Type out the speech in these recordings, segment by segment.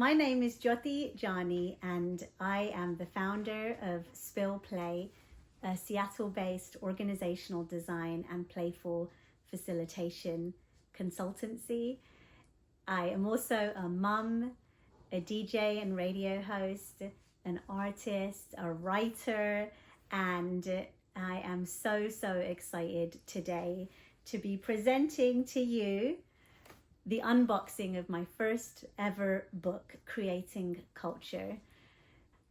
My name is Jyoti Jani and I am the founder of Spill Play, a Seattle-based organizational design and playful facilitation consultancy. I am also a mum, a DJ and radio host, an artist, a writer, and I am so excited today to be presenting to you the unboxing of my first ever book, Creating Culture.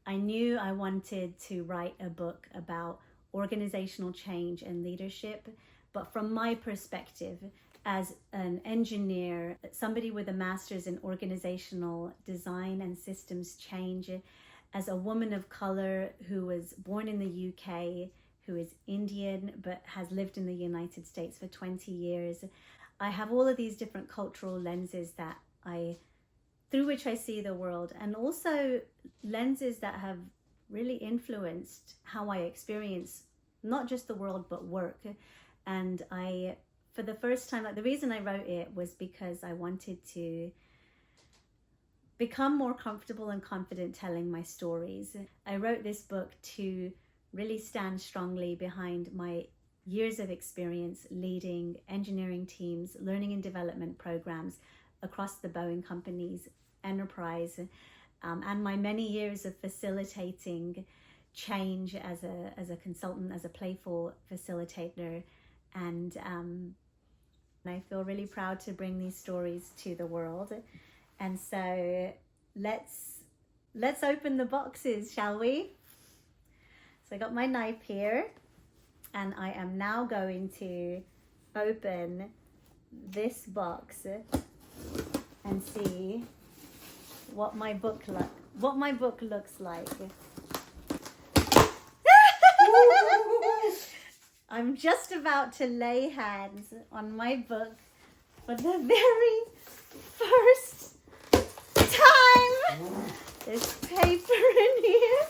I knew I wanted to write a book about organizational change and leadership, but from my perspective as an engineer, somebody with a master's in organizational design and systems change, as a woman of color who was born in the UK, who is Indian but has lived in the United States for 20 years, I have all of these different cultural lenses through which I see the world, and also lenses that have really influenced how I experience not just the world but work. And for the first time, the reason I wrote it was because I wanted to become more comfortable and confident telling my stories. I wrote this book to really stand strongly behind my years of experience leading engineering teams, learning and development programs across the Boeing Company's enterprise, and my many years of facilitating change as a consultant, as a playful facilitator. And I feel really proud to bring these stories to the world. And so let's open the boxes, shall we? So I got my knife here, and I am now going to open this box and see what my book looks like. I'm just about to lay hands on my book for the very first time. There's paper in here.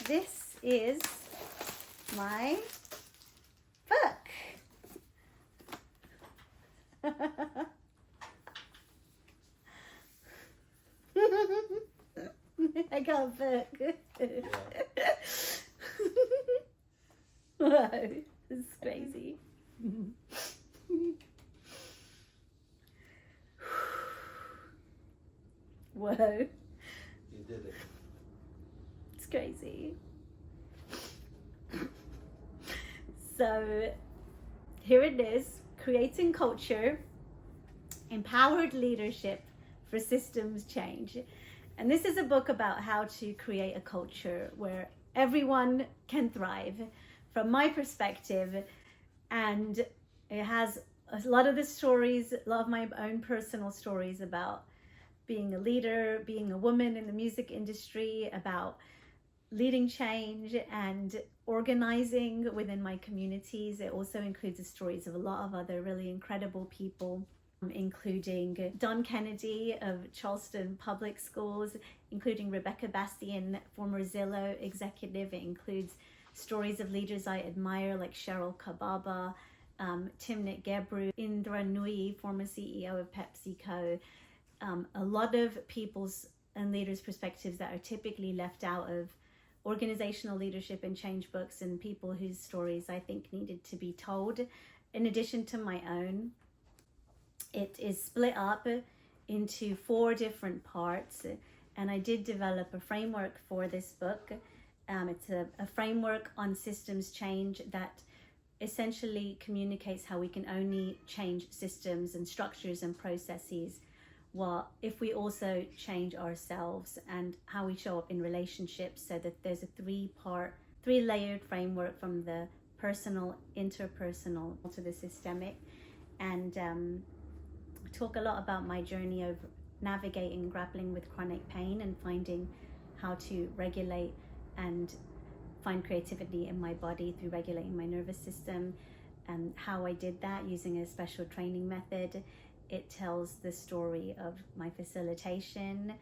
This is my book. I got a book. Whoa, this is crazy. Whoa. You did it. It's crazy. So here it is, Creating Culture, Empowered Leadership for Systems Change. And this is a book about how to create a culture where everyone can thrive from my perspective. And it has a lot of the stories, a lot of my own personal stories about being a leader, being a woman in the music industry, about leading change and organizing within my communities. It also includes the stories of a lot of other really incredible people, including Don Kennedy of Charleston Public Schools, including Rebecca Bastian, former Zillow executive. It includes stories of leaders I admire like Cheryl Kababa, Timnit Gebru, Indra Nui, former CEO of PepsiCo. A lot of people's and leaders' perspectives that are typically left out of organizational leadership and change books, and people whose stories I think needed to be told in addition to my own. It is split up into 4 different parts, and I did develop a framework for this book. It's a framework on systems change that essentially communicates how we can only change systems and structures and processes if we also change ourselves and how we show up in relationships, so that there's a 3-layered framework from the personal, interpersonal to the systemic. And talk a lot about my journey of navigating, grappling with chronic pain and finding how to regulate and find creativity in my body through regulating my nervous system, and how I did that using a special training method. It tells the story of my facilitation,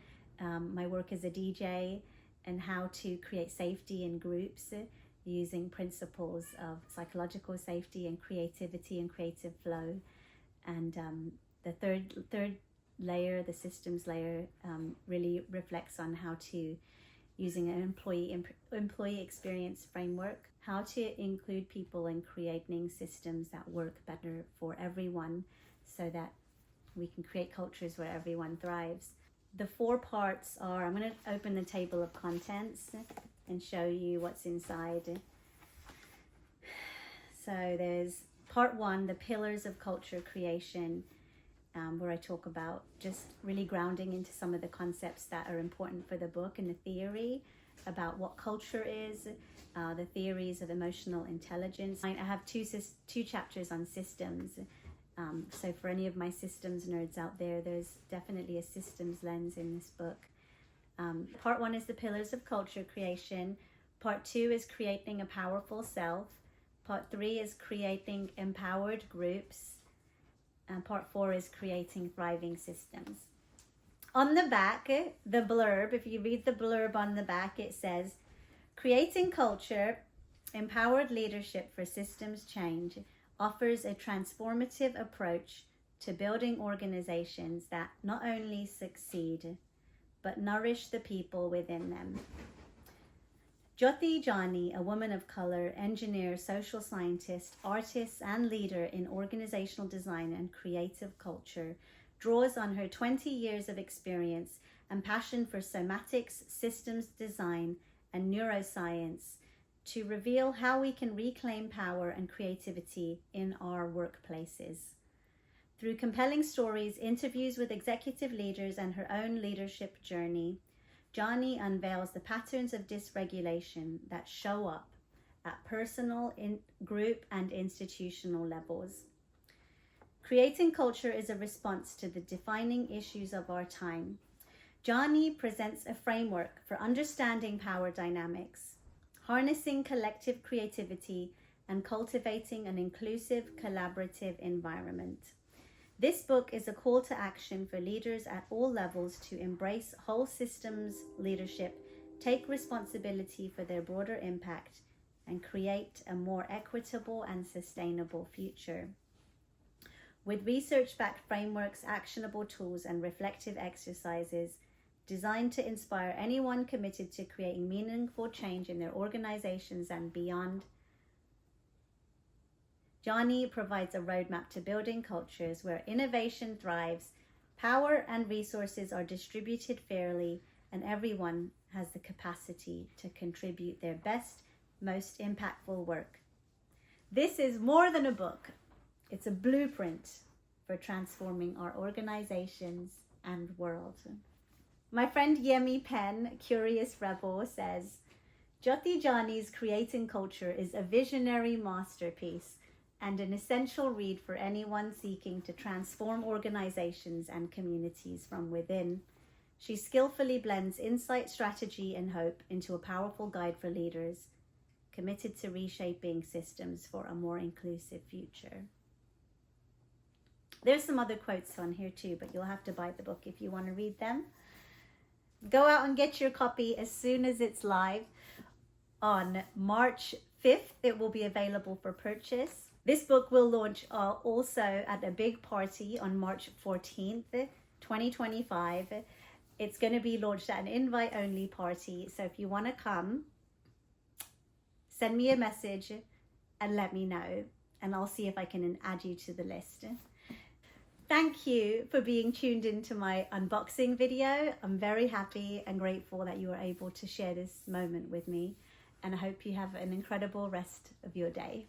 my work as a DJ, and how to create safety in groups using principles of psychological safety and creativity and creative flow. And the third layer, the systems layer, really reflects on how to, using an employee experience framework, how to include people in creating systems that work better for everyone so that we can create cultures where everyone thrives. The 4 parts are, I'm going to open the table of contents and show you what's inside. So there's part 1, the pillars of culture creation, where I talk about just really grounding into some of the concepts that are important for the book and the theory about what culture is, the theories of emotional intelligence. I have two chapters on systems. So for any of my systems nerds out there, there's definitely a systems lens in this book. Part 1 is the pillars of culture creation. Part 2 is creating a powerful self. Part 3 is creating empowered groups. And part 4 is creating thriving systems. On the back, the blurb, if you read the blurb on the back, it says, creating culture, empowered leadership for systems change, offers a transformative approach to building organizations that not only succeed, but nourish the people within them. Jyoti Jani, a woman of color, engineer, social scientist, artist, and leader in organizational design and creative culture, draws on her 20 years of experience and passion for somatics, systems design, and neuroscience to reveal how we can reclaim power and creativity in our workplaces. Through compelling stories, interviews with executive leaders, and her own leadership journey, Jani unveils the patterns of dysregulation that show up at personal, group, and institutional levels. Creating culture is a response to the defining issues of our time. Jani presents a framework for understanding power dynamics, harnessing collective creativity, and cultivating an inclusive, collaborative environment. This book is a call to action for leaders at all levels to embrace whole systems leadership, take responsibility for their broader impact, and create a more equitable and sustainable future. With research-backed frameworks, actionable tools, and reflective exercises designed to inspire anyone committed to creating meaningful change in their organizations and beyond, Jani provides a roadmap to building cultures where innovation thrives, power and resources are distributed fairly, and everyone has the capacity to contribute their best, most impactful work. This is more than a book. It's a blueprint for transforming our organizations and world. My friend Yemi Penn, Curious Rebel, says, Jyoti Jani's Creating Culture is a visionary masterpiece and an essential read for anyone seeking to transform organizations and communities from within. She skillfully blends insight, strategy, and hope into a powerful guide for leaders committed to reshaping systems for a more inclusive future. There's some other quotes on here too, but you'll have to buy the book if you want to read them. Go out and get your copy as soon as it's live. On March 5th, it will be available for purchase. This book will launch also at a big party on March 14th, 2025. It's going to be launched at an invite-only party. So if you want to come, send me a message and let me know. And I'll see if I can add you to the list. Thank you for being tuned into my unboxing video. I'm very happy and grateful that you were able to share this moment with me. And I hope you have an incredible rest of your day.